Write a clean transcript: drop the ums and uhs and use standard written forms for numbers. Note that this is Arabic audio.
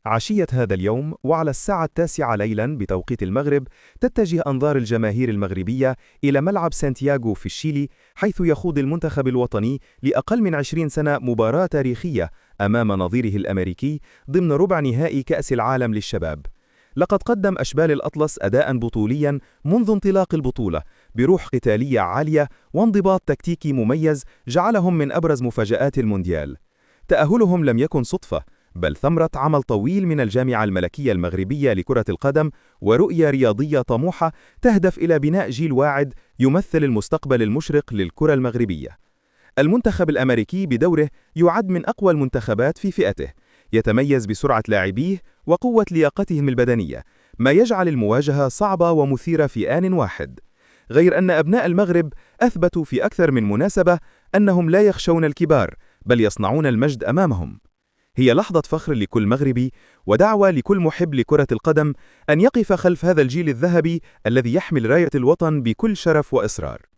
عشية هذا اليوم وعلى الساعة 9 ليلاً بتوقيت المغرب تتجه أنظار الجماهير المغربية إلى ملعب سانتياغو في الشيلي، حيث يخوض المنتخب الوطني لأقل من 20 سنة مباراة تاريخية أمام نظيره الأمريكي ضمن ربع نهائي كأس العالم للشباب. لقد قدم أشبال الأطلس أداءً بطولياً منذ انطلاق البطولة، بروح قتالية عالية وانضباط تكتيكي مميز جعلهم من أبرز مفاجآت المونديال. تأهلهم لم يكن صدفة، بل ثمرة عمل طويل من الجامعة الملكية المغربية لكرة القدم ورؤية رياضية طموحة تهدف إلى بناء جيل واعد يمثل المستقبل المشرق للكرة المغربية. المنتخب الأمريكي بدوره يعد من أقوى المنتخبات في فئته، يتميز بسرعة لاعبيه وقوة لياقتهم البدنية، ما يجعل المواجهة صعبة ومثيرة في آن واحد. غير أن أبناء المغرب أثبتوا في أكثر من مناسبة أنهم لا يخشون الكبار، بل يصنعون المجد أمامهم. هي لحظة فخر لكل مغربي ودعوة لكل محب لكرة القدم أن يقف خلف هذا الجيل الذهبي الذي يحمل راية الوطن بكل شرف وإصرار.